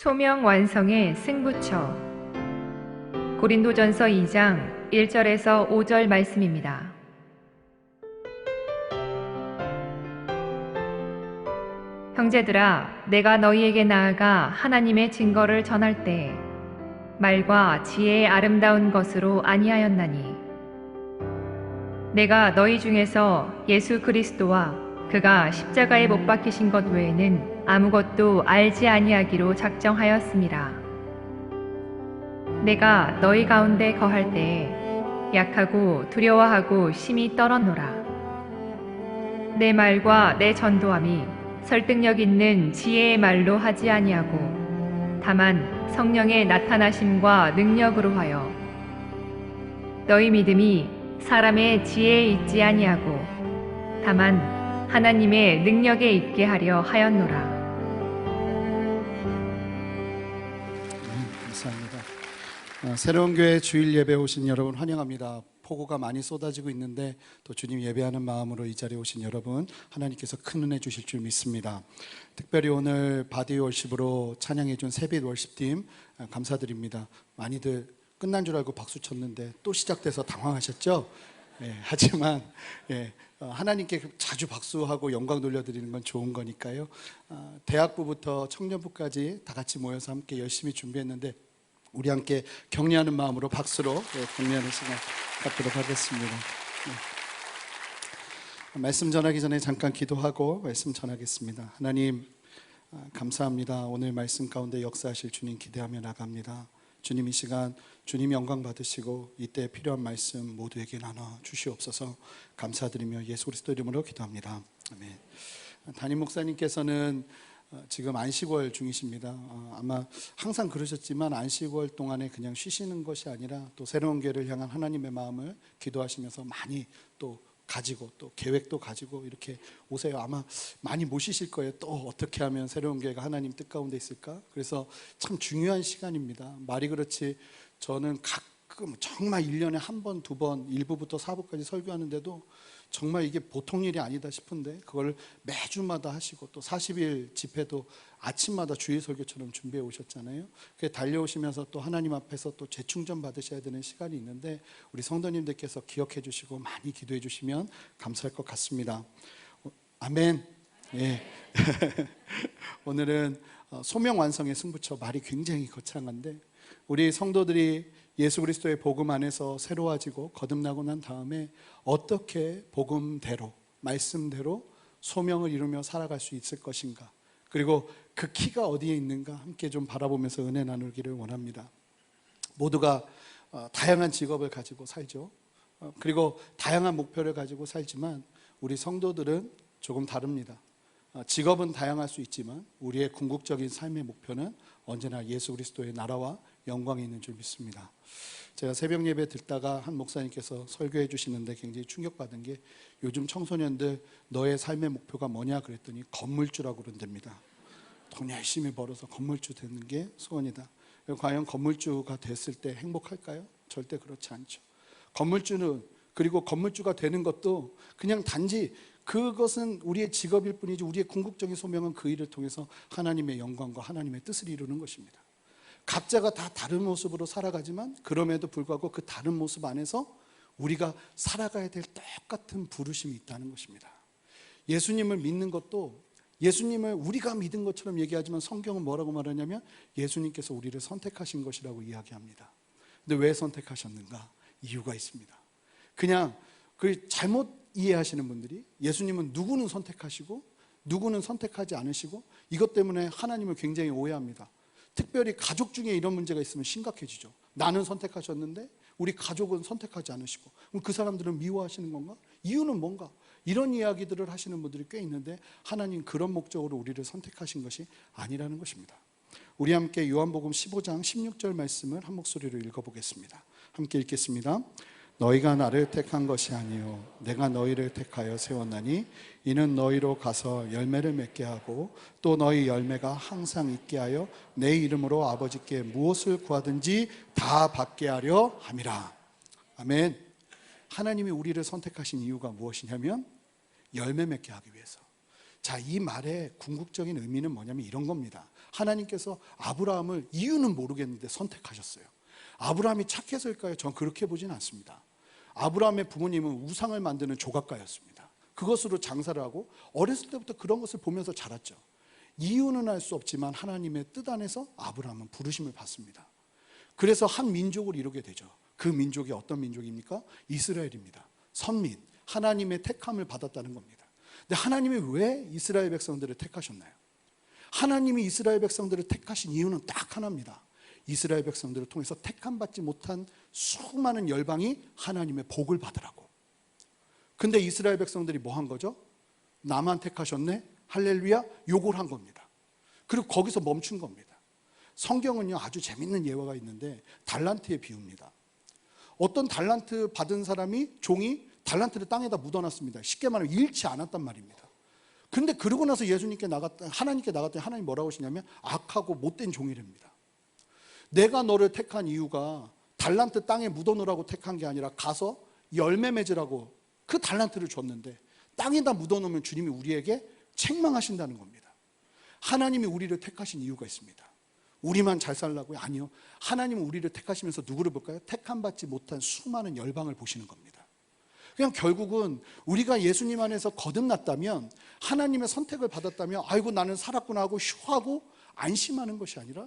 소명 완성의 승부처. 고린도전서 2장 1절에서 5절 말씀입니다. 형제들아, 내가 너희에게 나아가 하나님의 증거를 전할 때 말과 지혜의 아름다운 것으로 아니하였나니, 내가 너희 중에서 예수 그리스도와 그가 십자가에 못 박히신 것 외에는 아무것도 알지 아니하기로 작정하였습니다. 내가 너희 가운데 거할 때에 약하고 두려워하고 심히 떨었노라. 내 말과 내 전도함이 설득력 있는 지혜의 말로 하지 아니하고 다만 성령의 나타나심과 능력으로 하여, 너희 믿음이 사람의 지혜에 있지 아니하고 다만 하나님의 능력에 있게 하려 하였노라. 감사합니다. 새로운 교회 주일 예배 오신 여러분 환영합니다. 폭우가 많이 쏟아지고 있는데 또 주님 예배하는 마음으로 이 자리에 오신 여러분, 하나님께서 큰 은혜 주실 줄 믿습니다. 특별히 오늘 바디 월십으로 찬양해 준 세빛 월십팀 감사드립니다. 많이들 끝난 줄 알고 박수 쳤는데 또 시작돼서 당황하셨죠? 하지만 하나님께 자주 박수하고 영광 돌려드리는 건 좋은 거니까요. 대학부부터 청년부까지 다 같이 모여서 함께 열심히 준비했는데 우리 함께 격려하는 마음으로 박수로 격려하는 시간 갖도록 하겠습니다. 말씀 전하기 전에 잠깐 기도하고 말씀 전하겠습니다. 하나님, 감사합니다. 오늘 말씀 가운데 역사하실 주님 기대하며 나갑니다. 주님, 이 시간 주님 영광 받으시고 이때 필요한 말씀 모두에게 나눠 주시옵소서. 감사드리며 예수 그리스도 이름으로 기도합니다. 아멘. 담임 목사님께서는 지금 안식월 중이십니다. 아마 항상 그러셨지만 안식월 동안에 그냥 쉬시는 것이 아니라 또 새로운 교회를 향한 하나님의 마음을 기도하시면서 많이 또 가지고 또 계획도 가지고 이렇게 오세요. 아마 많이 모시실 거예요. 또 어떻게 하면 새로운 교회가 하나님 뜻 가운데 있을까? 그래서 참 중요한 시간입니다. 말이 그렇지 저는 가끔 정말 1년에 한 번, 두 번 1부부터 4부까지 설교하는데도 정말 이게 보통 일이 아니다 싶은데 그걸 매주마다 하시고 또 40일 집회도 아침마다 주일 설교처럼 준비해 오셨잖아요. 그게 달려오시면서 또 하나님 앞에서 또 재충전 받으셔야 되는 시간이 있는데 우리 성도님들께서 기억해 주시고 많이 기도해 주시면 감사할 것 같습니다. 아멘. 예. 오늘은 소명 완성의 승부처. 말이 굉장히 거창한데 우리 성도들이 예수 그리스도의 복음 안에서 새로워지고 거듭나고 난 다음에 어떻게 복음대로, 말씀대로 소명을 이루며 살아갈 수 있을 것인가, 그리고 그 키가 어디에 있는가 함께 좀 바라보면서 은혜 나누기를 원합니다. 모두가 다양한 직업을 가지고 살죠. 그리고 다양한 목표를 가지고 살지만 우리 성도들은 조금 다릅니다. 직업은 다양할 수 있지만 우리의 궁극적인 삶의 목표는 언제나 예수 그리스도의 나라와 영광이 있는 줄 믿습니다. 제가 새벽 예배 듣다가 한 목사님께서 설교해 주시는데 굉장히 충격받은 게, 요즘 청소년들 너의 삶의 목표가 뭐냐 그랬더니 건물주라고 그런답니다. 돈 열심히 벌어서 건물주 되는 게 소원이다. 과연 건물주가 됐을 때 행복할까요? 절대 그렇지 않죠. 건물주는, 그리고 건물주가 되는 것도 그냥 단지 그것은 우리의 직업일 뿐이지 우리의 궁극적인 소명은 그 일을 통해서 하나님의 영광과 하나님의 뜻을 이루는 것입니다. 각자가 다 다른 모습으로 살아가지만 그럼에도 불구하고 그 다른 모습 안에서 우리가 살아가야 될 똑같은 부르심이 있다는 것입니다. 예수님을 믿는 것도 예수님을 우리가 믿은 것처럼 얘기하지만 성경은 뭐라고 말하냐면 예수님께서 우리를 선택하신 것이라고 이야기합니다. 근데 왜 선택하셨는가? 이유가 있습니다. 그냥 그 잘못 이해하시는 분들이 예수님은 누구는 선택하시고 누구는 선택하지 않으시고 이것 때문에 하나님을 굉장히 오해합니다. 특별히 가족 중에 이런 문제가 있으면 심각해지죠. 나는 선택하셨는데 우리 가족은 선택하지 않으시고, 그럼 그 사람들은 미워하시는 건가? 이유는 뭔가? 이런 이야기들을 하시는 분들이 꽤 있는데 하나님 그런 목적으로 우리를 선택하신 것이 아니라는 것입니다. 우리 함께 요한복음 15장 16절 말씀을 한 목소리로 읽어보겠습니다. 함께 읽겠습니다. 너희가 나를 택한 것이 아니요 내가 너희를 택하여 세웠나니 이는 너희로 가서 열매를 맺게 하고 또 너희 열매가 항상 있게 하여 내 이름으로 아버지께 무엇을 구하든지 다 받게 하려 함이라. 아멘. 하나님이 우리를 선택하신 이유가 무엇이냐면 열매 맺게 하기 위해서. 자, 이 말의 궁극적인 의미는 뭐냐면 이런 겁니다. 하나님께서 아브라함을 이유는 모르겠는데 선택하셨어요. 아브라함이 착해서일까요? 전 그렇게 보진 않습니다. 아브라함의 부모님은 우상을 만드는 조각가였습니다. 그것으로 장사를 하고 어렸을 때부터 그런 것을 보면서 자랐죠. 이유는 알 수 없지만 하나님의 뜻 안에서 아브라함은 부르심을 받습니다. 그래서 한 민족을 이루게 되죠. 그 민족이 어떤 민족입니까? 이스라엘입니다. 선민, 하나님의 택함을 받았다는 겁니다. 근데 하나님이 왜 이스라엘 백성들을 택하셨나요? 하나님이 이스라엘 백성들을 택하신 이유는 딱 하나입니다. 이스라엘 백성들을 통해서 택함받지 못한 수많은 열방이 하나님의 복을 받으라고. 근데 이스라엘 백성들이 뭐 한 거죠? 나만 택하셨네? 할렐루야? 욕을 한 겁니다. 그리고 거기서 멈춘 겁니다. 성경은요, 아주 재밌는 예화가 있는데 달란트의 비유입니다. 어떤 달란트 받은 사람이, 종이 달란트를 땅에다 묻어놨습니다. 쉽게 말하면 잃지 않았단 말입니다. 근데 그러고 나서 하나님께 나갔더니 하나님 뭐라고 하시냐면 악하고 못된 종이랍니다. 내가 너를 택한 이유가 달란트 땅에 묻어놓으라고 택한 게 아니라 가서 열매 맺으라고 그 달란트를 줬는데 땅에다 묻어놓으면 주님이 우리에게 책망하신다는 겁니다. 하나님이 우리를 택하신 이유가 있습니다. 우리만 잘 살라고요? 아니요. 하나님은 우리를 택하시면서 누구를 볼까요? 택함받지 못한 수많은 열방을 보시는 겁니다. 그냥 결국은 우리가 예수님 안에서 거듭났다면, 하나님의 선택을 받았다면 아이고 나는 살았구나 하고 휴하고 안심하는 것이 아니라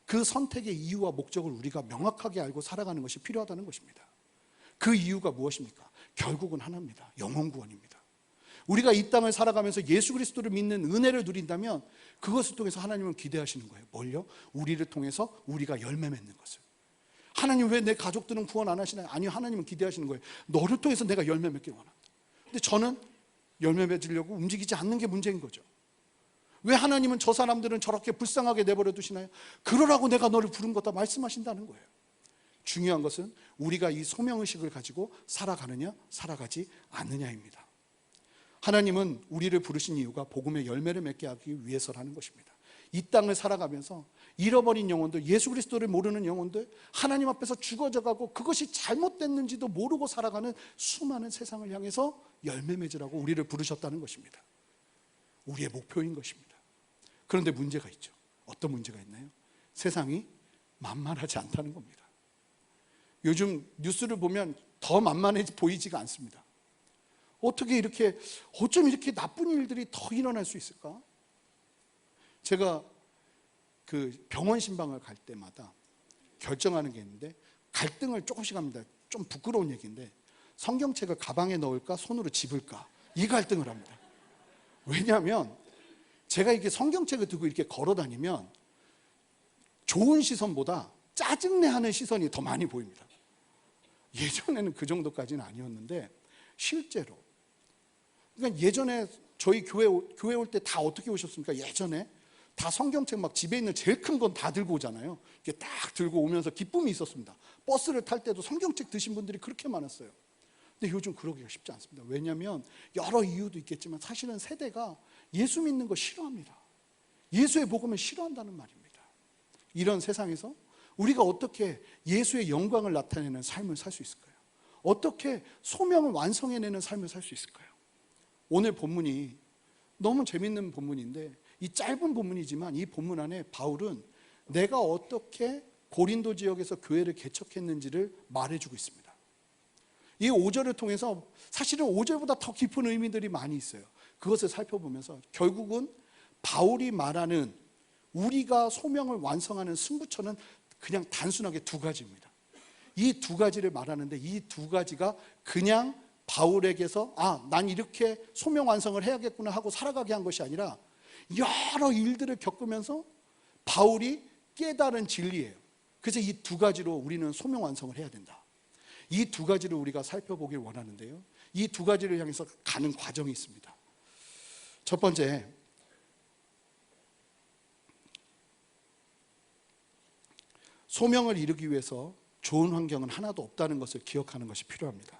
그 선택의 이유와 목적을 우리가 명확하게 알고 살아가는 것이 필요하다는 것입니다. 그 이유가 무엇입니까? 결국은 하나입니다. 영혼 구원입니다. 우리가 이 땅을 살아가면서 예수 그리스도를 믿는 은혜를 누린다면 그것을 통해서 하나님은 기대하시는 거예요. 뭘요? 우리를 통해서 우리가 열매 맺는 것을. 하나님 왜 내 가족들은 구원 안 하시나요? 아니요, 하나님은 기대하시는 거예요. 너를 통해서 내가 열매 맺길 원한다. 근데 저는 열매 맺으려고 움직이지 않는 게 문제인 거죠. 왜 하나님은 저 사람들은 저렇게 불쌍하게 내버려 두시나요? 그러라고 내가 너를 부른 거다 말씀하신다는 거예요. 중요한 것은 우리가 이 소명의식을 가지고 살아가느냐 살아가지 않느냐입니다. 하나님은 우리를 부르신 이유가 복음의 열매를 맺게 하기 위해서라는 것입니다. 이 땅을 살아가면서 잃어버린 영혼들, 예수 그리스도를 모르는 영혼들, 하나님 앞에서 죽어져가고 그것이 잘못됐는지도 모르고 살아가는 수많은 세상을 향해서 열매 맺으라고 우리를 부르셨다는 것입니다. 우리의 목표인 것입니다. 그런데 문제가 있죠. 어떤 문제가 있나요? 세상이 만만하지 않다는 겁니다. 요즘 뉴스를 보면 더 만만해 보이지가 않습니다. 어쩜 이렇게 나쁜 일들이 더 일어날 수 있을까? 제가 그 병원 신방을 갈 때마다 결정하는 게 있는데 갈등을 조금씩 합니다. 좀 부끄러운 얘기인데 성경책을 가방에 넣을까 손으로 집을까 이 갈등을 합니다. 왜냐하면 제가 이렇게 성경책을 들고 이렇게 걸어 다니면 좋은 시선보다 짜증내하는 시선이 더 많이 보입니다. 예전에는 그 정도까지는 아니었는데 실제로, 그러니까 예전에 저희 교회 올 때 다 어떻게 오셨습니까? 예전에 다 성경책 막 집에 있는 제일 큰 건 다 들고 오잖아요. 이렇게 딱 들고 오면서 기쁨이 있었습니다. 버스를 탈 때도 성경책 드신 분들이 그렇게 많았어요. 근데 요즘 그러기가 쉽지 않습니다. 왜냐하면 여러 이유도 있겠지만 사실은 세대가 예수 믿는 거 싫어합니다. 예수의 복음을 싫어한다는 말입니다. 이런 세상에서 우리가 어떻게 예수의 영광을 나타내는 삶을 살 수 있을까요? 어떻게 소명을 완성해내는 삶을 살 수 있을까요? 오늘 본문이 너무 재밌는 본문인데, 이 짧은 본문이지만 이 본문 안에 바울은 내가 어떻게 고린도 지역에서 교회를 개척했는지를 말해주고 있습니다. 이 5절을 통해서 사실은 5절보다 더 깊은 의미들이 많이 있어요. 그것을 살펴보면서 결국은 바울이 말하는 우리가 소명을 완성하는 승부처는 그냥 단순하게 두 가지입니다. 이 두 가지를 말하는데 이 두 가지가 그냥 바울에게서 난 이렇게 소명 완성을 해야겠구나 하고 살아가게 한 것이 아니라 여러 일들을 겪으면서 바울이 깨달은 진리예요. 그래서 이 두 가지로 우리는 소명 완성을 해야 된다. 이 두 가지를 우리가 살펴보길 원하는데요, 이 두 가지를 향해서 가는 과정이 있습니다. 첫 번째, 소명을 이루기 위해서 좋은 환경은 하나도 없다는 것을 기억하는 것이 필요합니다.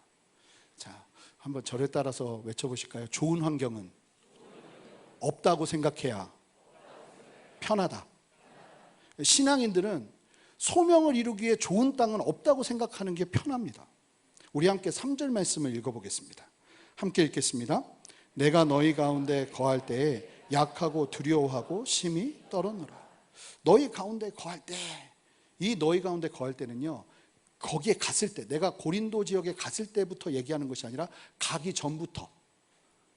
자, 한번 저를 따라서 외쳐보실까요? 좋은 환경은 없다고 생각해야 편하다. 신앙인들은 소명을 이루기 위해 좋은 땅은 없다고 생각하는 게 편합니다. 우리 함께 3절 말씀을 읽어보겠습니다. 함께 읽겠습니다. 내가 너희 가운데 거할 때에 약하고 두려워하고 심히 떨었노라. 너희 가운데 거할 때, 이 너희 가운데 거할 때는요, 거기에 갔을 때, 내가 고린도 지역에 갔을 때부터 얘기하는 것이 아니라 가기 전부터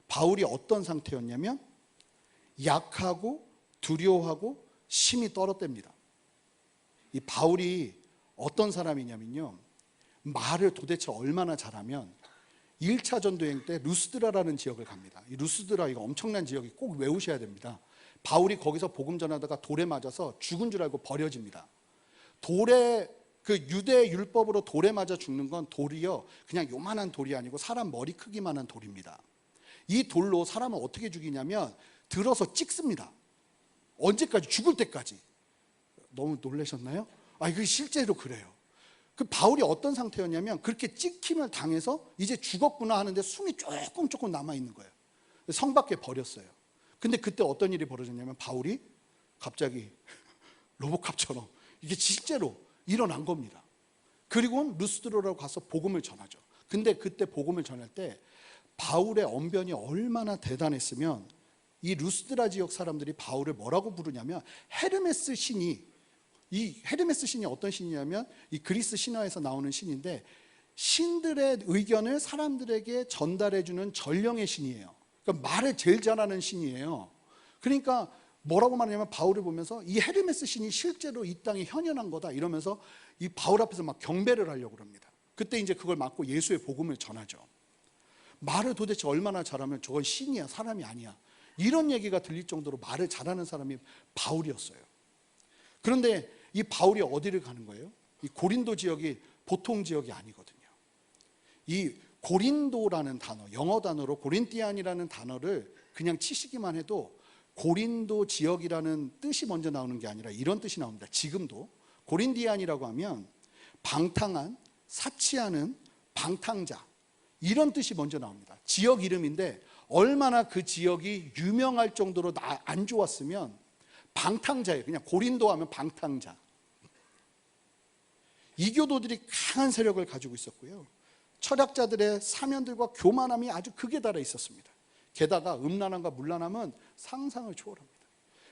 바울이 어떤 상태였냐면 약하고 두려워하고 심히 떨었답니다. 이 바울이 어떤 사람이냐면요, 말을 도대체 얼마나 잘하면 1차 전도행 때 루스드라라는 지역을 갑니다. 이 루스드라, 이거 엄청난 지역이 꼭 외우셔야 됩니다. 바울이 거기서 복음 전하다가 돌에 맞아서 죽은 줄 알고 버려집니다. 돌에, 그 유대 율법으로 돌에 맞아 죽는 건 돌이요, 그냥 요만한 돌이 아니고 사람 머리 크기만한 돌입니다. 이 돌로 사람을 어떻게 죽이냐면 들어서 찍습니다. 언제까지? 죽을 때까지. 너무 놀라셨나요? 이게 실제로 그래요. 그 바울이 어떤 상태였냐면 그렇게 찍힘을 당해서 이제 죽었구나 하는데 숨이 조금 남아있는 거예요. 성 밖에 버렸어요. 근데 그때 어떤 일이 벌어졌냐면 바울이 갑자기 로보캅처럼 이게 실제로 일어난 겁니다. 그리고는 루스드로라고 가서 복음을 전하죠. 근데 그때 복음을 전할 때 바울의 언변이 얼마나 대단했으면 이 루스드라 지역 사람들이 바울을 뭐라고 부르냐면 헤르메스 신이, 이 헤르메스 신이 어떤 신이냐면 이 그리스 신화에서 나오는 신인데 신들의 의견을 사람들에게 전달해주는 전령의 신이에요. 그러니까 말을 제일 잘하는 신이에요. 그러니까 뭐라고 말하냐면 바울을 보면서 이 헤르메스 신이 실제로 이 땅에 현현한 거다 이러면서 이 바울 앞에서 막 경배를 하려고 합니다. 그때 이제 그걸 막고 예수의 복음을 전하죠. 말을 도대체 얼마나 잘하면 저건 신이야, 사람이 아니야, 이런 얘기가 들릴 정도로 말을 잘하는 사람이 바울이었어요. 그런데 이 바울이 어디를 가는 거예요? 이 고린도 지역이 보통 지역이 아니거든요. 이 고린도라는 단어, 영어 단어로 고린티안이라는 단어를 그냥 치시기만 해도 고린도 지역이라는 뜻이 먼저 나오는 게 아니라 이런 뜻이 나옵니다. 지금도 고린디안이라고 하면 방탕한, 사치하는, 방탕자, 이런 뜻이 먼저 나옵니다. 지역 이름인데 얼마나 그 지역이 유명할 정도로 안 좋았으면 방탕자예요. 그냥 고린도 하면 방탕자. 이교도들이 강한 세력을 가지고 있었고요, 철학자들의 사면들과 교만함이 아주 극에 달해 있었습니다. 게다가 음란함과 문란함은 상상을 초월합니다.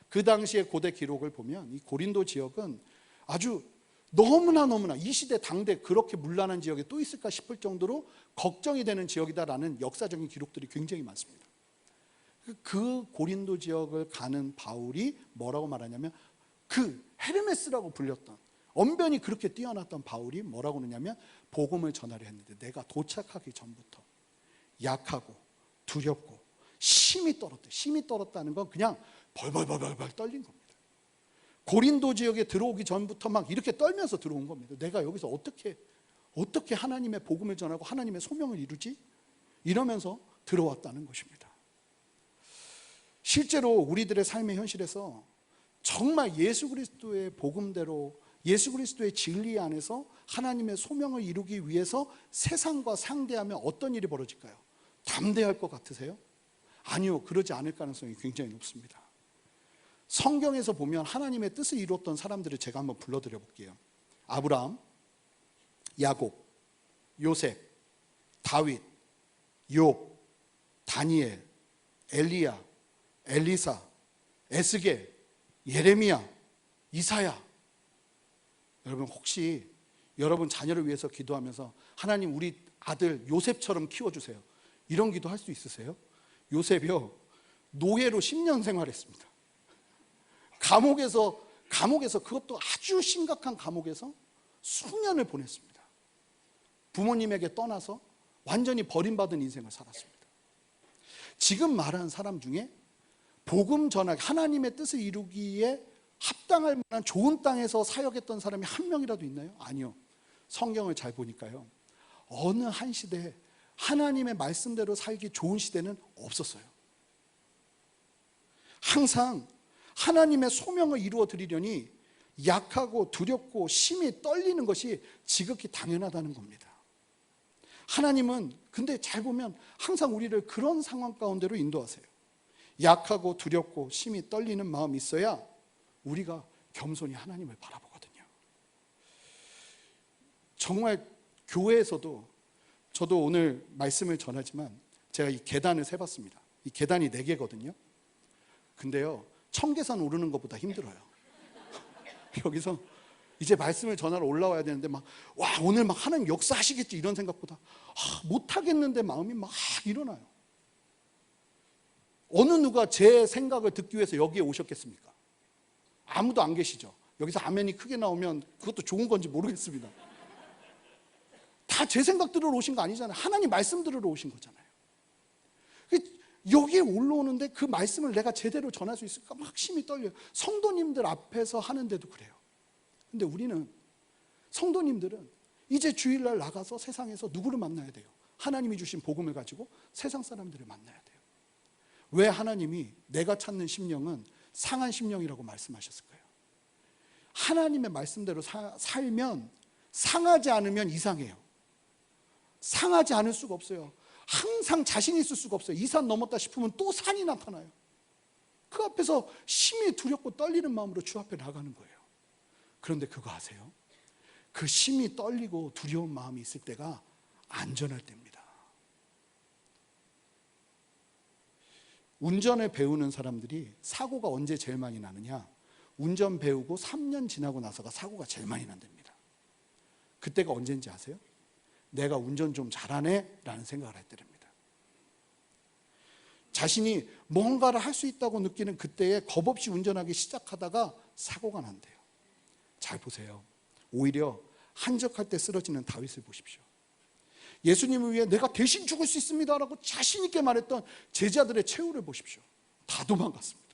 그 당시의 고대 기록을 보면 이 고린도 지역은 아주 너무나 이 시대 당대 그렇게 문란한 지역이 또 있을까 싶을 정도로 걱정이 되는 지역이다라는 역사적인 기록들이 굉장히 많습니다. 그 고린도 지역을 가는 바울이 뭐라고 말하냐면 그 헤르메스라고 불렸던, 언변이 그렇게 뛰어났던 바울이 뭐라고 하냐면 복음을 전하려 했는데 내가 도착하기 전부터 약하고 두렵고 심히 떨었대. 심히 떨었다는 건 그냥 벌벌 떨린 겁니다. 고린도 지역에 들어오기 전부터 막 이렇게 떨면서 들어온 겁니다. 내가 여기서 어떻게 하나님의 복음을 전하고 하나님의 소명을 이루지? 이러면서 들어왔다는 것입니다. 실제로 우리들의 삶의 현실에서 정말 예수 그리스도의 복음대로, 예수 그리스도의 진리 안에서 하나님의 소명을 이루기 위해서 세상과 상대하면 어떤 일이 벌어질까요? 담대할 것 같으세요? 아니요, 그러지 않을 가능성이 굉장히 높습니다. 성경에서 보면 하나님의 뜻을 이루었던 사람들을 제가 한번 불러드려 볼게요. 아브라함, 야곱, 요셉, 다윗, 욥, 다니엘, 엘리야, 엘리사, 에스겔, 예레미야, 이사야. 여러분, 혹시 여러분 자녀를 위해서 기도하면서 하나님 우리 아들 요셉처럼 키워주세요, 이런 기도 할 수 있으세요? 요셉이요, 노예로 10년 생활했습니다. 감옥에서 그것도 아주 심각한 감옥에서 수년을 보냈습니다. 부모님에게 떠나서 완전히 버림받은 인생을 살았습니다. 지금 말한 사람 중에 복음 전하기, 하나님의 뜻을 이루기에 합당할 만한 좋은 땅에서 사역했던 사람이 한 명이라도 있나요? 아니요. 성경을 잘 보니까요, 어느 한 시대에 하나님의 말씀대로 살기 좋은 시대는 없었어요. 항상 하나님의 소명을 이루어 드리려니 약하고 두렵고 심히 떨리는 것이 지극히 당연하다는 겁니다. 하나님은 근데 잘 보면 항상 우리를 그런 상황 가운데로 인도하세요. 약하고 두렵고 심히 떨리는 마음이 있어야 우리가 겸손히 하나님을 바라보거든요. 정말 교회에서도, 저도 오늘 말씀을 전하지만 제가 이 계단을 세봤습니다. 이 계단이 4개거든요. 근데요, 청계산 오르는 것보다 힘들어요. 여기서 이제 말씀을 전하러 올라와야 되는데 와, 오늘 하나님 역사하시겠지 이런 생각보다 못하겠는데 마음이 막 일어나요. 어느 누가 제 생각을 듣기 위해서 여기에 오셨겠습니까? 아무도 안 계시죠. 여기서 아멘이 크게 나오면 그것도 좋은 건지 모르겠습니다. 다 제 생각 들으러 오신 거 아니잖아요. 하나님 말씀 들으러 오신 거잖아요. 여기에 올라오는데 그 말씀을 내가 제대로 전할 수 있을까 막 심이 떨려요. 성도님들 앞에서 하는데도 그래요. 근데 우리는, 성도님들은 이제 주일날 나가서 세상에서 누구를 만나야 돼요? 하나님이 주신 복음을 가지고 세상 사람들을 만나야 돼요. 왜 하나님이 내가 찾는 심령은 상한 심령이라고 말씀하셨을까요? 하나님의 말씀대로 살면 상하지 않으면 이상해요. 상하지 않을 수가 없어요. 항상 자신 있을 수가 없어요. 이 산 넘었다 싶으면 또 산이 나타나요. 그 앞에서 심히 두렵고 떨리는 마음으로 주 앞에 나가는 거예요. 그런데 그거 아세요? 그 심히 떨리고 두려운 마음이 있을 때가 안전할 때입니다. 운전을 배우는 사람들이 사고가 언제 제일 많이 나느냐? 운전 배우고 3년 지나고 나서가 사고가 제일 많이 난답니다. 그때가 언제인지 아세요? 내가 운전 좀 잘하네 라는 생각을 할 때입니다. 자신이 뭔가를 할 수 있다고 느끼는 그때에 겁없이 운전하기 시작하다가 사고가 난대요. 잘 보세요. 오히려 한적할 때 쓰러지는 다윗을 보십시오. 예수님을 위해 내가 대신 죽을 수 있습니다 라고 자신 있게 말했던 제자들의 최후를 보십시오. 다 도망갔습니다.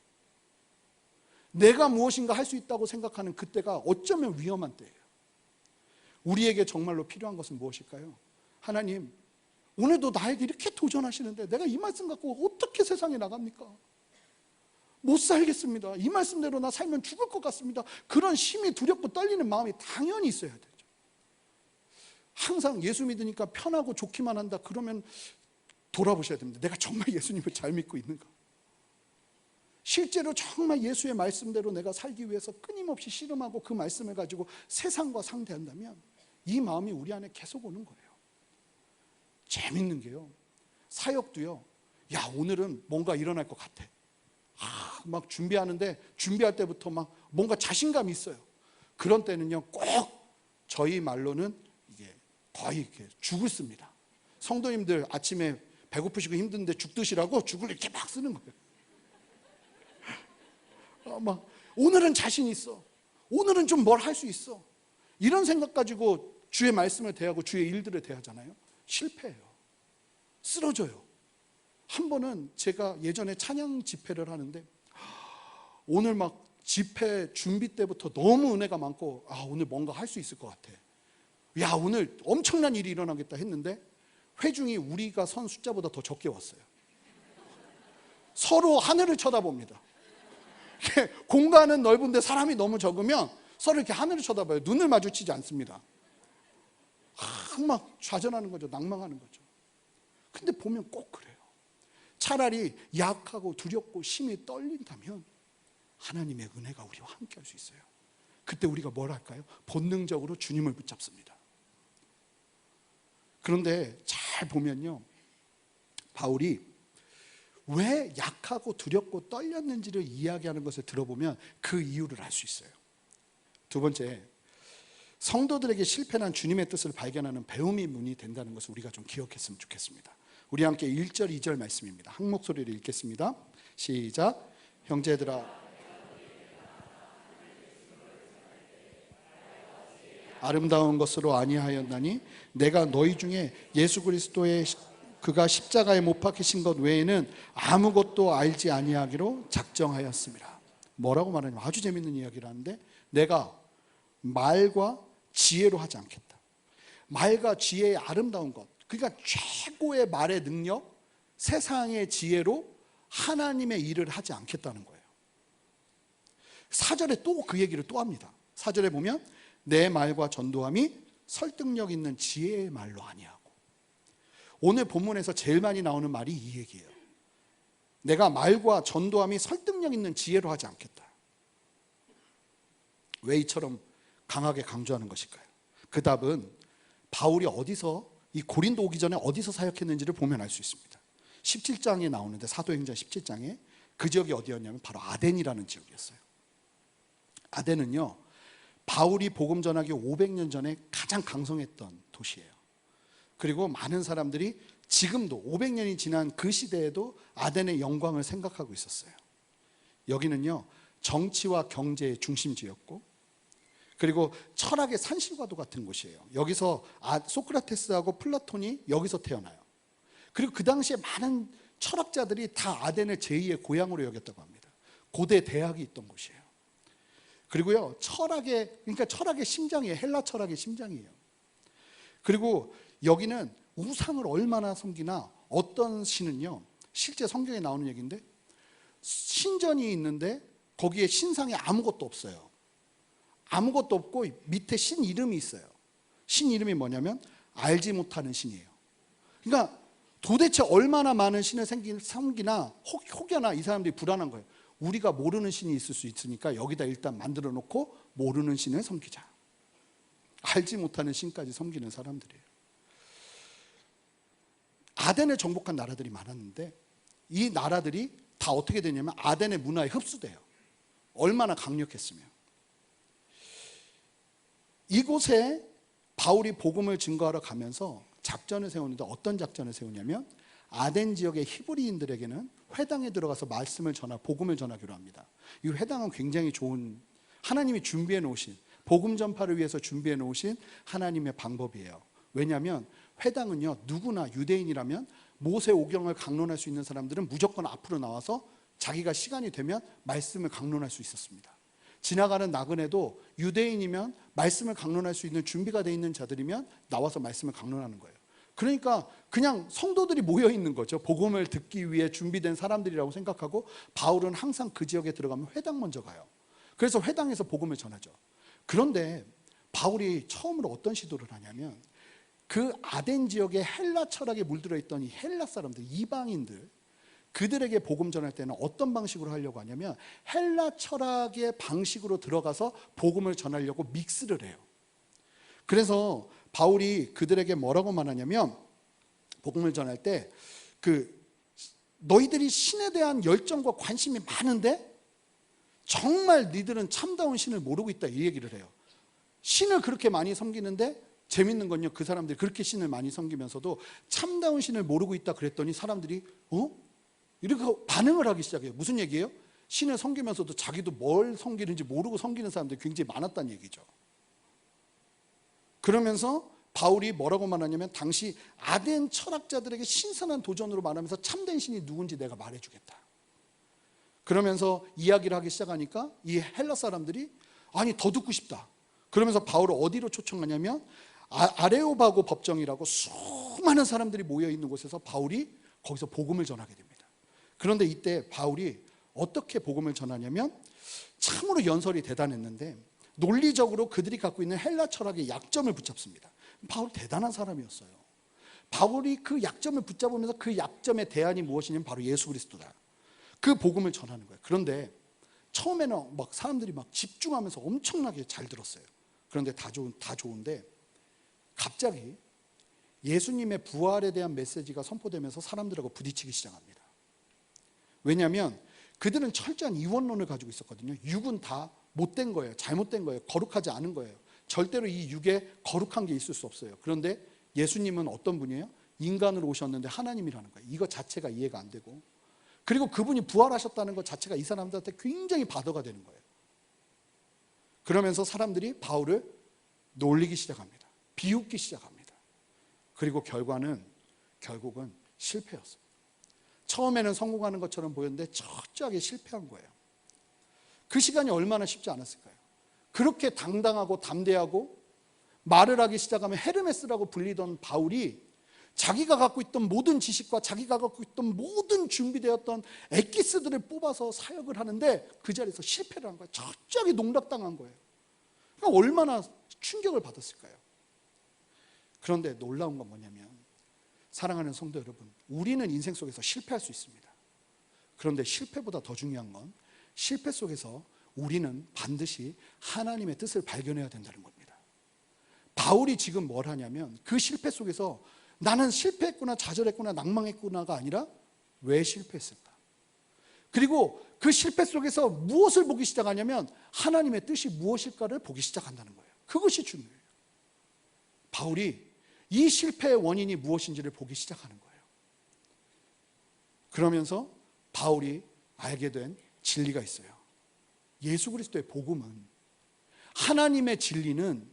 내가 무엇인가 할 수 있다고 생각하는 그때가 어쩌면 위험한 때예요. 우리에게 정말로 필요한 것은 무엇일까요? 하나님, 오늘도 나에게 이렇게 도전하시는데 내가 이 말씀 갖고 어떻게 세상에 나갑니까? 못 살겠습니다. 이 말씀대로 나 살면 죽을 것 같습니다. 그런 심히 두렵고 떨리는 마음이 당연히 있어야 되죠. 항상 예수 믿으니까 편하고 좋기만 한다 그러면 돌아보셔야 됩니다. 내가 정말 예수님을 잘 믿고 있는가? 실제로 정말 예수의 말씀대로 내가 살기 위해서 끊임없이 씨름하고 그 말씀을 가지고 세상과 상대한다면 이 마음이 우리 안에 계속 오는 거예요. 재밌는 게요, 사역도요, 야 오늘은 뭔가 일어날 것 같아. 막 준비하는데 준비할 때부터 막 뭔가 자신감이 있어요. 그런 때는요 꼭 저희 말로는 이게 거의 이렇게 죽을 씁니다. 성도님들 아침에 배고프시고 힘든데 죽 드시라고 죽을 이렇게 막 쓰는 거예요. 막 오늘은 자신 있어. 오늘은 좀 뭘 할 수 있어. 이런 생각 가지고 주의 말씀을 대하고 주의 일들을 대하잖아요. 실패해요. 쓰러져요. 한 번은 제가 예전에 찬양 집회를 하는데 오늘 막 집회 준비 때부터 너무 은혜가 많고 오늘 뭔가 할 수 있을 것 같아. 야 오늘 엄청난 일이 일어나겠다 했는데 회중이 우리가 선 숫자보다 더 적게 왔어요. 서로 하늘을 쳐다봅니다. 공간은 넓은데 사람이 너무 적으면 서로 이렇게 하늘을 쳐다봐요. 눈을 마주치지 않습니다. 막 좌절하는 거죠. 낭망하는 거죠. 근데 보면 꼭 그래요. 차라리 약하고 두렵고 심히 떨린다면 하나님의 은혜가 우리와 함께 할 수 있어요. 그때 우리가 뭘 할까요? 본능적으로 주님을 붙잡습니다. 그런데 잘 보면요, 바울이 왜 약하고 두렵고 떨렸는지를 이야기하는 것을 들어보면 그 이유를 알 수 있어요. 두 번째, 성도들에게 실패한 주님의 뜻을 발견하는 배움의 문이 된다는 것을 우리가 좀 기억했으면 좋겠습니다. 우리 함께 1절 2절 말씀입니다. 한 목소리로 읽겠습니다. 시작. 형제들아, 아름다운 것으로 아니하였나니 내가 너희 중에 예수 그리스도의 그가 십자가에 못 박히신 것 외에는 아무것도 알지 아니하기로 작정하였습니다. 뭐라고 말하냐면 아주 재밌는 이야기를 하는데, 내가 말과 지혜로 하지 않겠다. 말과 지혜의 아름다운 것, 그러니까 최고의 말의 능력, 세상의 지혜로 하나님의 일을 하지 않겠다는 거예요. 4절에 또 그 얘기를 또 합니다. 4절에 보면 내 말과 전도함이 설득력 있는 지혜의 말로 아니하고, 오늘 본문에서 제일 많이 나오는 말이 이 얘기예요. 내가 말과 전도함이 설득력 있는 지혜로 하지 않겠다. 왜 이처럼 강하게 강조하는 것일까요? 그 답은 바울이 어디서, 이 고린도 오기 전에 어디서 사역했는지를 보면 알 수 있습니다. 17장에 나오는데, 사도행전 17장에 그 지역이 어디였냐면 바로 아덴이라는 지역이었어요. 아덴은요, 바울이 복음 전하기 500년 전에 가장 강성했던 도시예요. 그리고 많은 사람들이 지금도 500년이 지난 그 시대에도 아덴의 영광을 생각하고 있었어요. 여기는요, 정치와 경제의 중심지였고, 그리고 철학의 산실과도 같은 곳이에요. 여기서 소크라테스하고 플라톤이 여기서 태어나요. 그리고 그 당시에 많은 철학자들이 다 아덴을 제2의 고향으로 여겼다고 합니다. 고대 대학이 있던 곳이에요. 그리고요, 그러니까 철학의 심장이에요. 헬라 철학의 심장이에요. 그리고 여기는 우상을 얼마나 섬기나, 어떤 신은요, 실제 성경에 나오는 얘기인데, 신전이 있는데 거기에 신상에 아무것도 없어요. 아무것도 없고 밑에 신 이름이 있어요. 신 이름이 뭐냐면 알지 못하는 신이에요. 그러니까 도대체 얼마나 많은 신을 섬기나 혹여나 이 사람들이 불안한 거예요. 우리가 모르는 신이 있을 수 있으니까 여기다 일단 만들어 놓고 모르는 신을 섬기자. 알지 못하는 신까지 섬기는 사람들이에요. 아덴을 정복한 나라들이 많았는데, 이 나라들이 다 어떻게 되냐면 아덴의 문화에 흡수돼요. 얼마나 강력했으면. 이곳에 바울이 복음을 증거하러 가면서 작전을 세우는데, 어떤 작전을 세우냐면 아덴 지역의 히브리인들에게는 회당에 들어가서 말씀을 복음을 전하기로 합니다. 이 회당은 굉장히 좋은, 하나님이 준비해 놓으신, 복음 전파를 위해서 준비해 놓으신 하나님의 방법이에요. 왜냐하면 회당은요, 누구나 유대인이라면 모세 오경을 강론할 수 있는 사람들은 무조건 앞으로 나와서 자기가 시간이 되면 말씀을 강론할 수 있었습니다. 지나가는 나그네도 유대인이면 말씀을 강론할 수 있는 준비가 되어 있는 자들이면 나와서 말씀을 강론하는 거예요. 그러니까 그냥 성도들이 모여 있는 거죠. 복음을 듣기 위해 준비된 사람들이라고 생각하고, 바울은 항상 그 지역에 들어가면 회당 먼저 가요. 그래서 회당에서 복음을 전하죠. 그런데 바울이 처음으로 어떤 시도를 하냐면, 그 아덴 지역의 헬라 철학에 물들어 있던 이 헬라 사람들, 이방인들, 그들에게 복음 전할 때는 어떤 방식으로 하려고 하냐면 헬라 철학의 방식으로 들어가서 복음을 전하려고 믹스를 해요. 그래서 바울이 그들에게 뭐라고 말하냐면, 복음을 전할 때 너희들이 신에 대한 열정과 관심이 많은데 정말 너희들은 참다운 신을 모르고 있다, 이 얘기를 해요. 신을 그렇게 많이 섬기는데, 재밌는 건요, 그 사람들이 그렇게 신을 많이 섬기면서도 참다운 신을 모르고 있다 그랬더니 사람들이 이렇게 반응을 하기 시작해요. 무슨 얘기예요? 신을 섬기면서도 자기도 뭘 섬기는지 모르고 섬기는 사람들이 굉장히 많았다는 얘기죠. 그러면서 바울이 뭐라고 말하냐면, 당시 아덴 철학자들에게 신선한 도전으로 말하면서 참된 신이 누군지 내가 말해주겠다. 그러면서 이야기를 하기 시작하니까 이 헬라 사람들이 아니 더 듣고 싶다. 그러면서 바울을 어디로 초청하냐면 아레오바고 법정이라고 수많은 사람들이 모여 있는 곳에서 바울이 거기서 복음을 전하게 됩니다. 그런데 이때 바울이 어떻게 복음을 전하냐면, 참으로 연설이 대단했는데 논리적으로 그들이 갖고 있는 헬라 철학의 약점을 붙잡습니다. 바울 대단한 사람이었어요. 바울이 그 약점을 붙잡으면서 그 약점의 대안이 무엇이냐면 바로 예수 그리스도다. 그 복음을 전하는 거예요. 그런데 처음에는 사람들이 집중하면서 엄청나게 잘 들었어요. 그런데 다 좋은데 갑자기 예수님의 부활에 대한 메시지가 선포되면서 사람들하고 부딪히기 시작합니다. 왜냐하면 그들은 철저한 이원론을 가지고 있었거든요. 육은 다 못된 거예요. 잘못된 거예요. 거룩하지 않은 거예요. 절대로 이 육에 거룩한 게 있을 수 없어요. 그런데 예수님은 어떤 분이에요? 인간으로 오셨는데 하나님이라는 거예요. 이거 자체가 이해가 안 되고, 그리고 그분이 부활하셨다는 것 자체가 이 사람들한테 굉장히 바더가 되는 거예요. 그러면서 사람들이 바울을 놀리기 시작합니다. 비웃기 시작합니다. 그리고 결국은 실패였어요. 처음에는 성공하는 것처럼 보였는데 철저하게 실패한 거예요. 그 시간이 얼마나 쉽지 않았을까요? 그렇게 당당하고 담대하고 말을 하기 시작하면 헤르메스라고 불리던 바울이 자기가 갖고 있던 모든 지식과 자기가 갖고 있던 모든 준비되었던 엑기스들을 뽑아서 사역을 하는데 그 자리에서 실패를 한 거예요. 철저하게 농락당한 거예요. 그러니까 얼마나 충격을 받았을까요? 그런데 놀라운 건 뭐냐면, 사랑하는 성도 여러분, 우리는 인생 속에서 실패할 수 있습니다. 그런데 실패보다 더 중요한 건 실패 속에서 우리는 반드시 하나님의 뜻을 발견해야 된다는 겁니다. 바울이 지금 뭘 하냐면 그 실패 속에서 나는 실패했구나, 좌절했구나, 낭망했구나가 아니라 왜 실패했을까? 그리고 그 실패 속에서 무엇을 보기 시작하냐면 하나님의 뜻이 무엇일까를 보기 시작한다는 거예요. 그것이 중요해요. 바울이 이 실패의 원인이 무엇인지를 보기 시작하는 거예요. 그러면서 바울이 알게 된 진리가 있어요. 예수 그리스도의 복음은, 하나님의 진리는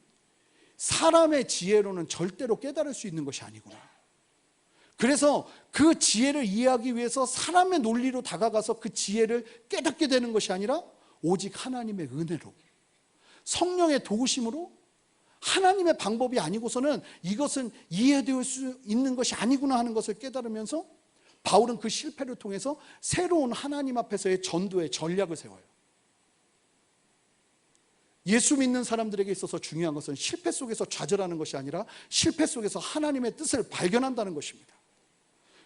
사람의 지혜로는 절대로 깨달을 수 있는 것이 아니구나. 그래서 그 지혜를 이해하기 위해서 사람의 논리로 다가가서 그 지혜를 깨닫게 되는 것이 아니라 오직 하나님의 은혜로, 성령의 도우심으로, 하나님의 방법이 아니고서는 이것은 이해될 수 있는 것이 아니구나 하는 것을 깨달으면서 바울은 그 실패를 통해서 새로운 하나님 앞에서의 전도의 전략을 세워요. 예수 믿는 사람들에게 있어서 중요한 것은 실패 속에서 좌절하는 것이 아니라 실패 속에서 하나님의 뜻을 발견한다는 것입니다.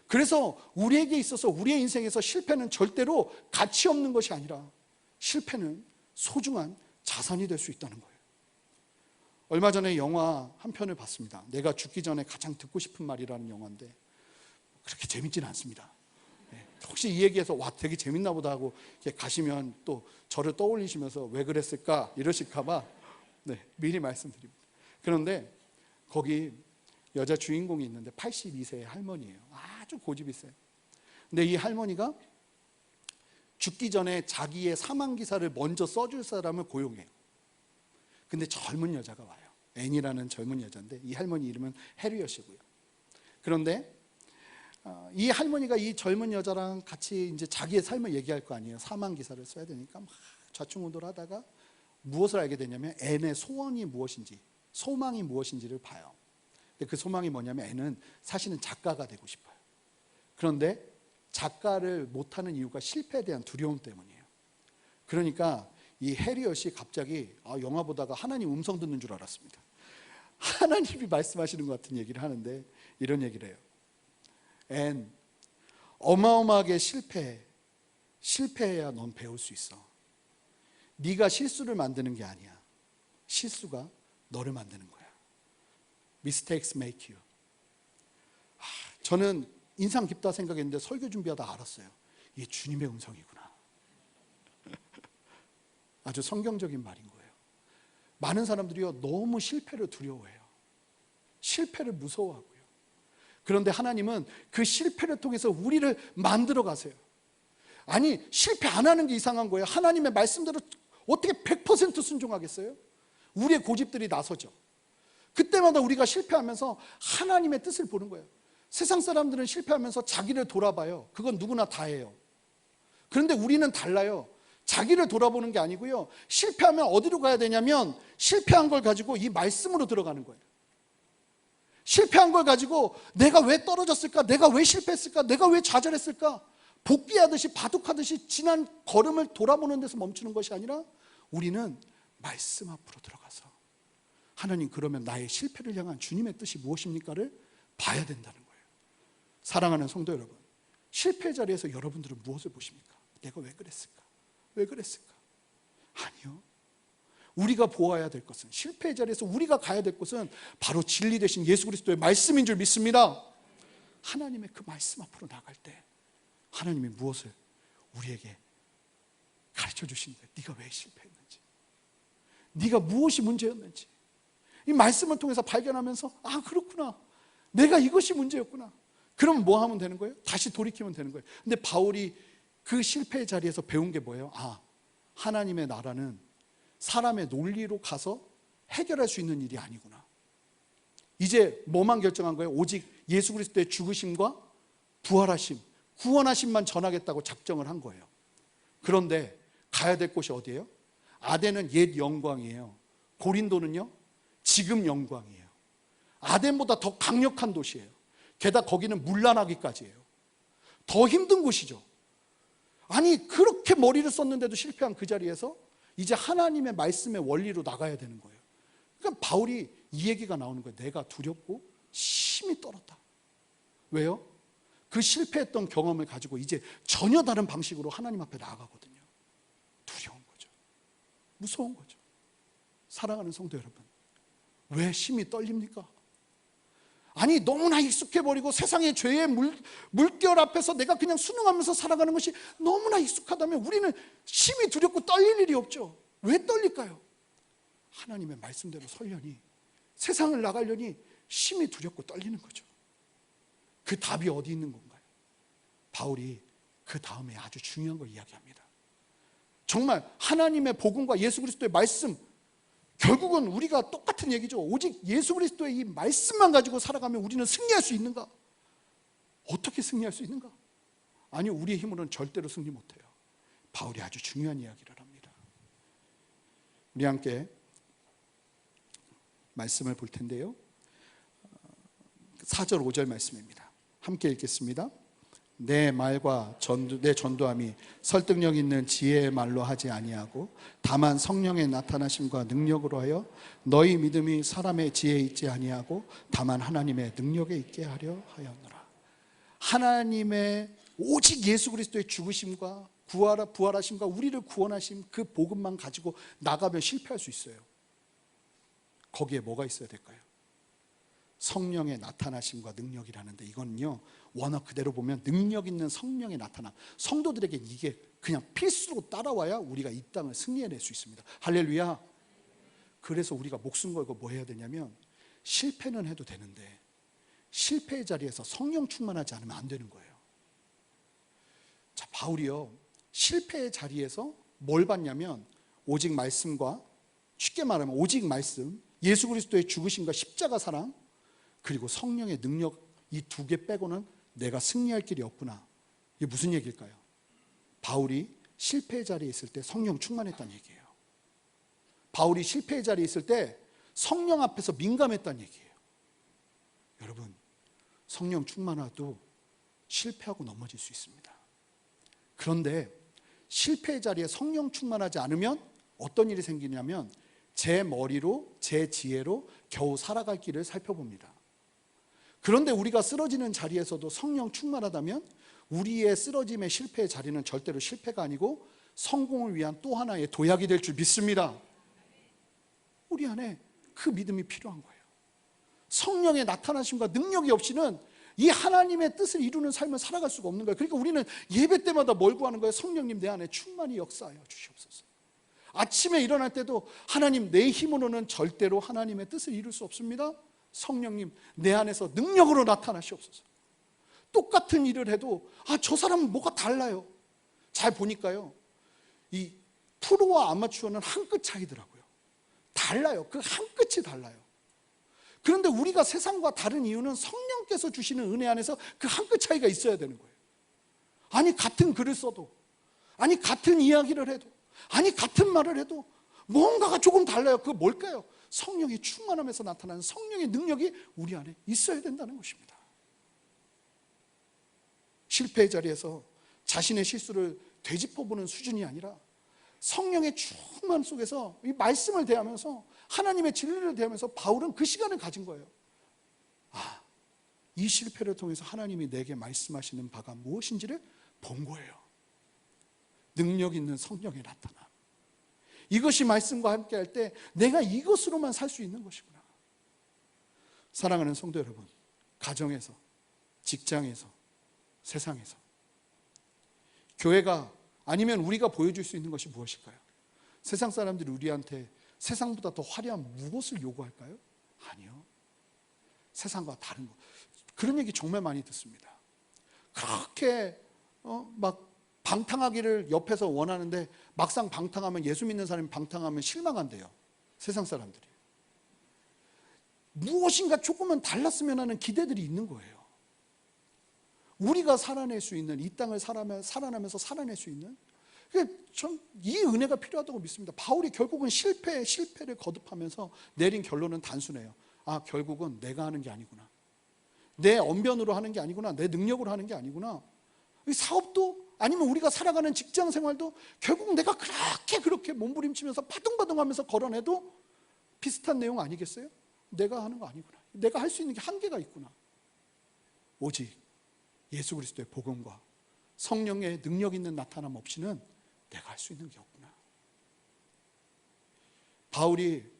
그래서 우리에게 있어서 우리의 인생에서 실패는 절대로 가치 없는 것이 아니라 실패는 소중한 자산이 될 수 있다는 거예요. 얼마 전에 영화 한 편을 봤습니다. 내가 죽기 전에 가장 듣고 싶은 말이라는 영화인데 그렇게 재밌지는 않습니다. 혹시 이 얘기해서 와 되게 재밌나 보다 하고 가시면 또 저를 떠올리시면서 왜 그랬을까 이러실까 봐 미리 말씀드립니다. 그런데 거기 여자 주인공이 있는데 82세의 할머니예요. 아주 고집이 세요. 근데 이 할머니가 죽기 전에 자기의 사망 기사를 먼저 써줄 사람을 고용해요. 근데 젊은 여자가 와요. 앤이라는 젊은 여자인데 이 할머니 이름은 해리엇이고요. 그런데 이 할머니가 이 젊은 여자랑 같이 이제 자기의 삶을 얘기할 거 아니에요. 사망 기사를 써야 되니까 막 좌충우돌 하다가 무엇을 알게 되냐면 앤의 소원이 무엇인지, 소망이 무엇인지를 봐요. 그 소망이 뭐냐면 앤은 사실은 작가가 되고 싶어요. 그런데 작가를 못하는 이유가 실패에 대한 두려움 때문이에요. 그러니까 이 해리엇이 갑자기 영화 보다가 하나님 음성 듣는 줄 알았습니다. 하나님이 말씀하시는 것 같은 얘기를 하는데 이런 얘기를 해요. 앤, 어마어마하게 실패해야 넌 배울 수 있어. 네가 실수를 만드는 게 아니야. 실수가 너를 만드는 거야. Mistakes make you. 저는 인상 깊다 생각했는데 설교 준비하다 알았어요. 이게 주님의 음성이구나. 아주 성경적인 말인 거예요. 많은 사람들이요 너무 실패를 두려워해요. 실패를 무서워하고요. 그런데 하나님은 그 실패를 통해서 우리를 만들어 가세요. 아니 실패 안 하는 게 이상한 거예요. 하나님의 말씀대로 어떻게 100% 순종하겠어요? 우리의 고집들이 나서죠. 그때마다 우리가 실패하면서 하나님의 뜻을 보는 거예요. 세상 사람들은 실패하면서 자기를 돌아봐요. 그건 누구나 다 해요. 그런데 우리는 달라요. 자기를 돌아보는 게 아니고요. 실패하면 어디로 가야 되냐면 실패한 걸 가지고 이 말씀으로 들어가는 거예요. 실패한 걸 가지고 내가 왜 떨어졌을까? 내가 왜 실패했을까? 내가 왜 좌절했을까? 복귀하듯이 바둑하듯이 지난 걸음을 돌아보는 데서 멈추는 것이 아니라 우리는 말씀 앞으로 들어가서 하나님 그러면 나의 실패를 향한 주님의 뜻이 무엇입니까를 봐야 된다는 거예요. 사랑하는 성도 여러분, 실패 자리에서 여러분들은 무엇을 보십니까? 내가 왜 그랬을까? 왜 그랬을까? 아니요. 우리가 보아야 될 것은, 실패의 자리에서 우리가 가야 될 것은 바로 진리 되신 예수 그리스도의 말씀인 줄 믿습니다. 하나님의 그 말씀 앞으로 나갈 때 하나님이 무엇을 우리에게 가르쳐 주시는데 네가 왜 실패했는지, 네가 무엇이 문제였는지 이 말씀을 통해서 발견하면서 그렇구나, 내가 이것이 문제였구나. 그러면 뭐 하면 되는 거예요? 다시 돌이키면 되는 거예요. 근데 바울이 그 실패의 자리에서 배운 게 뭐예요? 하나님의 나라는 사람의 논리로 가서 해결할 수 있는 일이 아니구나. 이제 뭐만 결정한 거예요? 오직 예수 그리스도의 죽으심과 부활하심, 구원하심만 전하겠다고 작정을 한 거예요. 그런데 가야 될 곳이 어디예요? 아덴은 옛 영광이에요. 고린도는요 지금 영광이에요. 아덴보다 더 강력한 도시예요. 게다가 거기는 문란하기까지예요. 더 힘든 곳이죠. 아니 그렇게 머리를 썼는데도 실패한 그 자리에서 이제 하나님의 말씀의 원리로 나가야 되는 거예요. 그러니까 바울이 이 얘기가 나오는 거예요. 내가 두렵고 심히 떨었다. 왜요? 그 실패했던 경험을 가지고 이제 전혀 다른 방식으로 하나님 앞에 나아가거든요. 두려운 거죠. 무서운 거죠. 사랑하는 성도 여러분, 왜 심히 떨립니까? 아니 너무나 익숙해버리고 세상의 죄의 물결 앞에서 내가 그냥 순응하면서 살아가는 것이 너무나 익숙하다면 우리는 심히 두렵고 떨릴 일이 없죠. 왜 떨릴까요? 하나님의 말씀대로 설려니, 세상을 나가려니 심히 두렵고 떨리는 거죠. 그 답이 어디 있는 건가요? 바울이 그 다음에 아주 중요한 걸 이야기합니다. 정말 하나님의 복음과 예수 그리스도의 말씀, 결국은 우리가 똑같은 얘기죠. 오직 예수 그리스도의 이 말씀만 가지고 살아가면 우리는 승리할 수 있는가? 어떻게 승리할 수 있는가? 아니, 우리의 힘으로는 절대로 승리 못해요. 바울이 아주 중요한 이야기를 합니다. 우리 함께 말씀을 볼 텐데요, 4절 5절 말씀입니다. 함께 읽겠습니다. 내 말과 내 전도함이 설득력 있는 지혜의 말로 하지 아니하고 다만 성령의 나타나심과 능력으로 하여 너희 믿음이 사람의 지혜에 있지 아니하고 다만 하나님의 능력에 있게 하려 하였노라. 하나님의 오직 예수 그리스도의 죽으심과 부활하심과 우리를 구원하심, 그 복음만 가지고 나가면 실패할 수 있어요. 거기에 뭐가 있어야 될까요? 성령의 나타나심과 능력이라는데, 이건요 원어 그대로 보면 능력 있는 성령의 나타남, 성도들에게 이게 그냥 필수로 따라와야 우리가 이 땅을 승리해낼 수 있습니다. 할렐루야. 그래서 우리가 목숨 걸고 뭐 해야 되냐면, 실패는 해도 되는데 실패의 자리에서 성령 충만하지 않으면 안 되는 거예요. 자, 바울이요 실패의 자리에서 뭘 봤냐면, 오직 말씀과, 쉽게 말하면 오직 말씀, 예수 그리스도의 죽으심과 십자가 사랑, 그리고 성령의 능력, 이 두 개 빼고는 내가 승리할 길이 없구나. 이게 무슨 얘기일까요? 바울이 실패의 자리에 있을 때 성령 충만했다는 얘기예요. 바울이 실패의 자리에 있을 때 성령 앞에서 민감했다는 얘기예요. 여러분, 성령 충만해도 실패하고 넘어질 수 있습니다. 그런데 실패의 자리에 성령 충만하지 않으면 어떤 일이 생기냐면, 제 머리로, 제 지혜로 겨우 살아갈 길을 살펴봅니다. 그런데 우리가 쓰러지는 자리에서도 성령 충만하다면 우리의 쓰러짐의 실패의 자리는 절대로 실패가 아니고 성공을 위한 또 하나의 도약이 될 줄 믿습니다. 우리 안에 그 믿음이 필요한 거예요. 성령의 나타나심과 능력이 없이는 이 하나님의 뜻을 이루는 삶을 살아갈 수가 없는 거예요. 그러니까 우리는 예배 때마다 뭘 구하는 거예요? 성령님, 내 안에 충만히 역사하여 주시옵소서. 아침에 일어날 때도 하나님, 내 힘으로는 절대로 하나님의 뜻을 이룰 수 없습니다. 성령님, 내 안에서 능력으로 나타나시옵소서. 똑같은 일을 해도 저 사람은 뭐가 달라요. 잘 보니까요, 이 프로와 아마추어는 한 끗 차이더라고요. 달라요. 그 한 끗이 달라요. 그런데 우리가 세상과 다른 이유는 성령께서 주시는 은혜 안에서 그 한 끗 차이가 있어야 되는 거예요. 아니, 같은 글을 써도, 아니 같은 이야기를 해도, 아니 같은 말을 해도 뭔가가 조금 달라요. 그거 뭘까요? 성령이 충만하면서 나타나는 성령의 능력이 우리 안에 있어야 된다는 것입니다. 실패의 자리에서 자신의 실수를 되짚어보는 수준이 아니라 성령의 충만 속에서 이 말씀을 대하면서, 하나님의 진리를 대하면서 바울은 그 시간을 가진 거예요. 이 실패를 통해서 하나님이 내게 말씀하시는 바가 무엇인지를 본 거예요. 능력 있는 성령의 나타남, 이것이 말씀과 함께 할 때 내가 이것으로만 살 수 있는 것이구나. 사랑하는 성도 여러분, 가정에서, 직장에서, 세상에서, 교회가 아니면 우리가 보여줄 수 있는 것이 무엇일까요? 세상 사람들이 우리한테 세상보다 더 화려한 무엇을 요구할까요? 아니요. 세상과 다른 것. 그런 얘기 정말 많이 듣습니다. 그렇게 막 방탕하기를 옆에서 원하는데 막상 방탕하면, 예수 믿는 사람이 방탕하면 실망한대요. 세상 사람들이. 무엇인가 조금은 달랐으면 하는 기대들이 있는 거예요. 우리가 살아낼 수 있는, 이 땅을 살아나면서 살아낼 수 있는, 전 이 은혜가 필요하다고 믿습니다. 바울이 결국은 실패를 거듭하면서 내린 결론은 단순해요. 결국은 내가 하는 게 아니구나, 내 언변으로 하는 게 아니구나, 내 능력으로 하는 게 아니구나. 이 사업도, 아니면 우리가 살아가는 직장 생활도 결국 내가 그렇게 몸부림치면서 바둥바둥하면서 걸어내도 비슷한 내용 아니겠어요? 내가 하는 거 아니구나, 내가 할 수 있는 게 한계가 있구나. 오직 예수 그리스도의 복음과 성령의 능력 있는 나타남 없이는 내가 할 수 있는 게 없구나. 바울이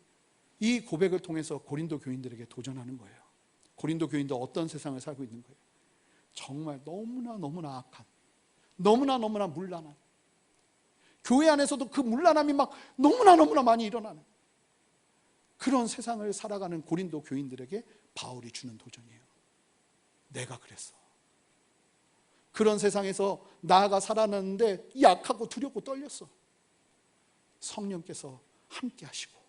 이 고백을 통해서 고린도 교인들에게 도전하는 거예요. 고린도 교인도 어떤 세상을 살고 있는 거예요? 정말 너무나 악한, 너무나 문란한, 교회 안에서도 그 문란함이 막 너무나 많이 일어나는 그런 세상을 살아가는 고린도 교인들에게 바울이 주는 도전이에요. 내가 그랬어. 그런 세상에서 나아가 살아났는데 약하고 두렵고 떨렸어. 성령께서 함께 하시고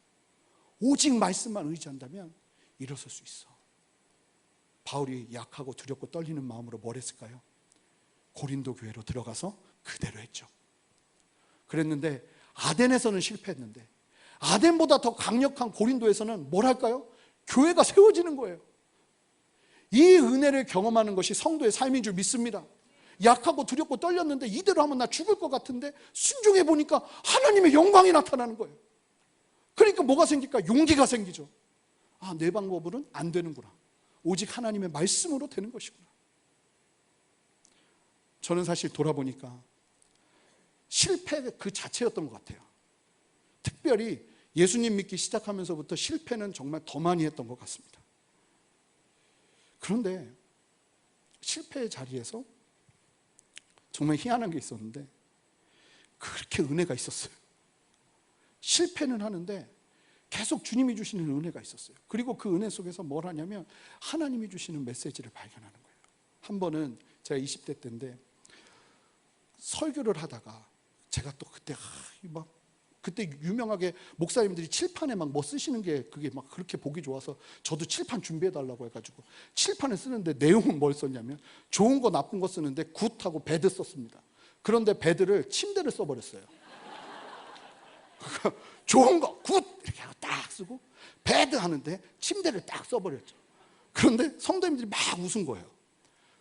오직 말씀만 의지한다면 일어설 수 있어. 바울이 약하고 두렵고 떨리는 마음으로 뭘 했을까요? 고린도 교회로 들어가서 그대로 했죠. 그랬는데 아덴에서는 실패했는데 아덴보다 더 강력한 고린도에서는 뭘 할까요? 교회가 세워지는 거예요. 이 은혜를 경험하는 것이 성도의 삶인 줄 믿습니다. 약하고 두렵고 떨렸는데 이대로 하면 나 죽을 것 같은데 순종해 보니까 하나님의 영광이 나타나는 거예요. 그러니까 뭐가 생길까? 용기가 생기죠. 아, 내 방법으로는 안 되는구나. 오직 하나님의 말씀으로 되는 것이구나. 저는 사실 돌아보니까 실패 그 자체였던 것 같아요. 특별히 예수님 믿기 시작하면서부터 실패는 정말 더 많이 했던 것 같습니다. 그런데 실패의 자리에서 정말 희한한 게 있었는데 그렇게 은혜가 있었어요. 실패는 하는데 계속 주님이 주시는 은혜가 있었어요. 그리고 그 은혜 속에서 뭘 하냐면 하나님이 주시는 메시지를 발견하는 거예요. 한 번은 제가 20대 때인데 설교를 하다가 제가 또 그때 유명하게 목사님들이 칠판에 막 뭐 쓰시는 게 그게 막 그렇게 보기 좋아서 저도 칠판 준비해달라고 해가지고 칠판을 쓰는데 내용은 뭘 썼냐면 좋은 거 나쁜 거 쓰는데 굿하고 배드 썼습니다. 그런데 배드를 침대를 써버렸어요. 좋은 거 굿 이렇게 하고 딱 쓰고 배드 하는데 침대를 딱 써버렸죠. 그런데 성도님들이 막 웃은 거예요.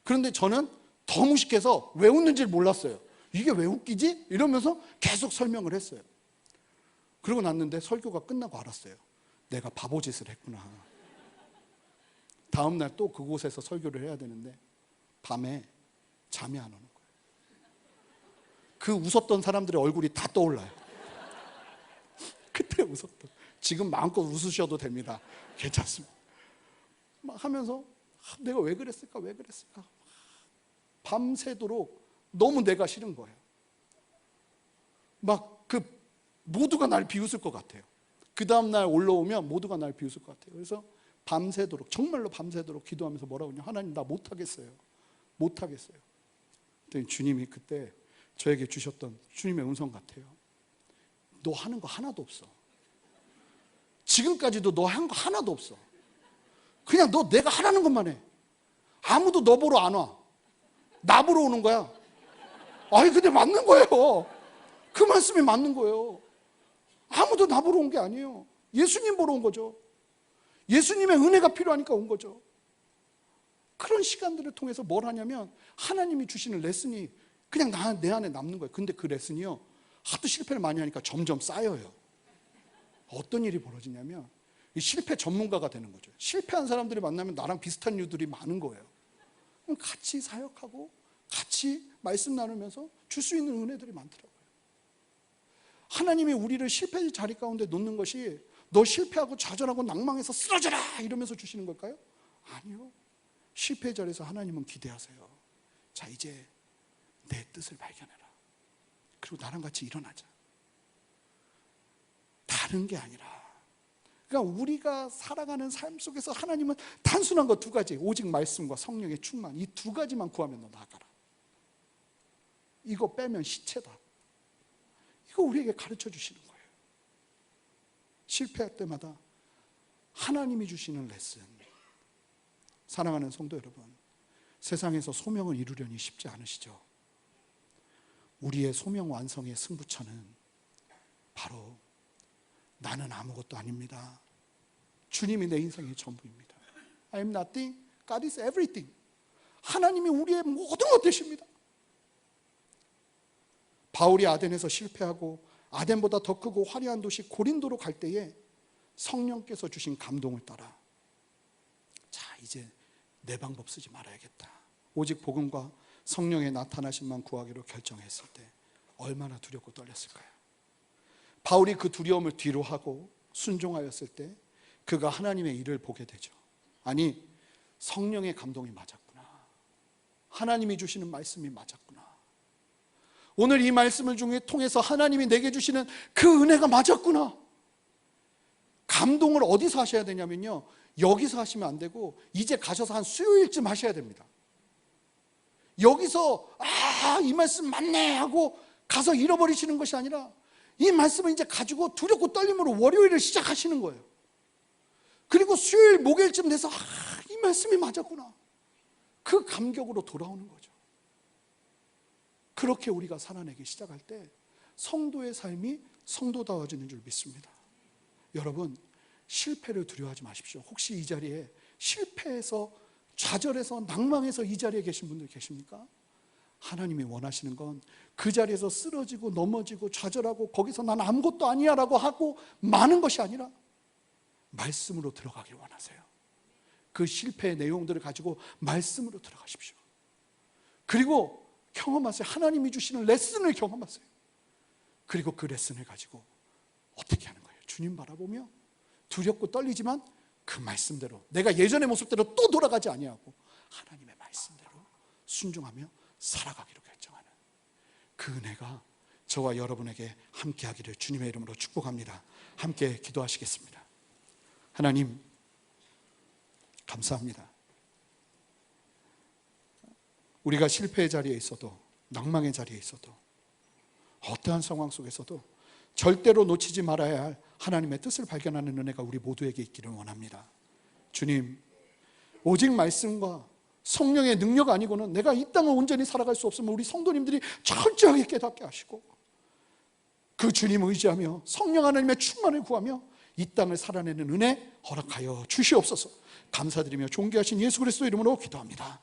그런데 저는 더 무식해서 왜 웃는지를 몰랐어요. 이게 왜 웃기지? 이러면서 계속 설명을 했어요. 그러고 났는데 설교가 끝나고 알았어요. 내가 바보짓을 했구나. 다음날 또 그곳에서 설교를 해야 되는데 밤에 잠이 안 오는 거예요. 그 웃었던 사람들의 얼굴이 다 떠올라요. 그때 웃었던. 지금 마음껏 웃으셔도 됩니다. 괜찮습니다. 막 하면서 내가 왜 그랬을까? 밤새도록 너무 내가 싫은 거예요. 막 모두가 날 비웃을 것 같아요. 그 다음날 올라오면 모두가 날 비웃을 것 같아요. 그래서 밤새도록, 정말로 밤새도록 기도하면서 뭐라고 하냐, 하나님 나 못하겠어요. 그랬더니 주님이 그때 저에게 주셨던 주님의 음성 같아요. 너 하는 거 하나도 없어. 지금까지도 너 한 거 하나도 없어. 그냥 너 내가 하라는 것만 해. 아무도 너 보러 안 와. 나 보러 오는 거야. 아니 근데 맞는 거예요. 그 말씀이 맞는 거예요. 아무도 나 보러 온 게 아니에요. 예수님 보러 온 거죠. 예수님의 은혜가 필요하니까 온 거죠. 그런 시간들을 통해서 뭘 하냐면 하나님이 주시는 레슨이 그냥 내 안에 남는 거예요. 근데 그 레슨이요, 하도 실패를 많이 하니까 점점 쌓여요. 어떤 일이 벌어지냐면 이 실패 전문가가 되는 거죠. 실패한 사람들이 만나면 나랑 비슷한 이유들이 많은 거예요. 그럼 같이 사역하고 같이 말씀 나누면서 줄 수 있는 은혜들이 많더라고요. 하나님이 우리를 실패의 자리 가운데 놓는 것이 너 실패하고 좌절하고 낭망해서 쓰러져라 이러면서 주시는 걸까요? 아니요. 실패의 자리에서 하나님은 기대하세요. 자, 이제 내 뜻을 발견해라. 그리고 나랑 같이 일어나자. 다른 게 아니라, 그러니까 우리가 살아가는 삶 속에서 하나님은 단순한 거 두 가지, 오직 말씀과 성령의 충만, 이 두 가지만 구하면 너 나가라. 이거 빼면 시체다. 이거 우리에게 가르쳐 주시는 거예요. 실패할 때마다 하나님이 주시는 레슨. 사랑하는 성도 여러분, 세상에서 소명을 이루려니 쉽지 않으시죠? 우리의 소명 완성의 승부처는 바로 나는 아무것도 아닙니다. 주님이 내 인생의 전부입니다. I am nothing, God is everything. 하나님이 우리의 모든 것 되십니다. 바울이 아덴에서 실패하고 아덴보다 더 크고 화려한 도시 고린도로 갈 때에 성령께서 주신 감동을 따라, 자, 이제 내 방법 쓰지 말아야겠다. 오직 복음과 성령의 나타나심만 구하기로 결정했을 때 얼마나 두렵고 떨렸을까요? 바울이 그 두려움을 뒤로 하고 순종하였을 때 그가 하나님의 일을 보게 되죠. 아니, 성령의 감동이 맞았구나. 하나님이 주시는 말씀이 맞았구나. 오늘 이 말씀을 통해서 하나님이 내게 주시는 그 은혜가 맞았구나. 감동을 어디서 하셔야 되냐면요, 여기서 하시면 안 되고 이제 가셔서 한 수요일쯤 하셔야 됩니다. 여기서 이 말씀 맞네 하고 가서 잃어버리시는 것이 아니라 이 말씀을 이제 가지고 두렵고 떨림으로 월요일을 시작하시는 거예요. 그리고 수요일 목요일쯤 돼서 이 말씀이 맞았구나, 그 감격으로 돌아오는 거죠. 그렇게 우리가 살아내기 시작할 때 성도의 삶이 성도다워지는 줄 믿습니다. 여러분, 실패를 두려워하지 마십시오. 혹시 이 자리에 실패해서 좌절해서 낭망해서 이 자리에 계신 분들 계십니까? 하나님이 원하시는 건 그 자리에서 쓰러지고 넘어지고 좌절하고 거기서 난 아무것도 아니야 라고 하고 마는 것이 아니라 말씀으로 들어가길 원하세요. 그 실패의 내용들을 가지고 말씀으로 들어가십시오. 그리고 경험하세요. 하나님이 주시는 레슨을 경험하세요. 그리고 그 레슨을 가지고 어떻게 하는 거예요? 주님 바라보며 두렵고 떨리지만 그 말씀대로, 내가 예전의 모습대로 또 돌아가지 아니하고 하나님의 말씀대로 순종하며 살아가기로 결정하는 그 은혜가 저와 여러분에게 함께하기를 주님의 이름으로 축복합니다. 함께 기도하시겠습니다. 하나님, 감사합니다. 우리가 실패의 자리에 있어도, 낭망의 자리에 있어도, 어떠한 상황 속에서도 절대로 놓치지 말아야 할 하나님의 뜻을 발견하는 은혜가 우리 모두에게 있기를 원합니다. 주님, 오직 말씀과 성령의 능력 아니고는 내가 이 땅을 온전히 살아갈 수 없으면 우리 성도님들이 철저하게 깨닫게 하시고 그 주님 의지하며 성령 하나님의 충만을 구하며 이 땅을 살아내는 은혜 허락하여 주시옵소서. 감사드리며 존귀하신 예수 그리스도 이름으로 기도합니다.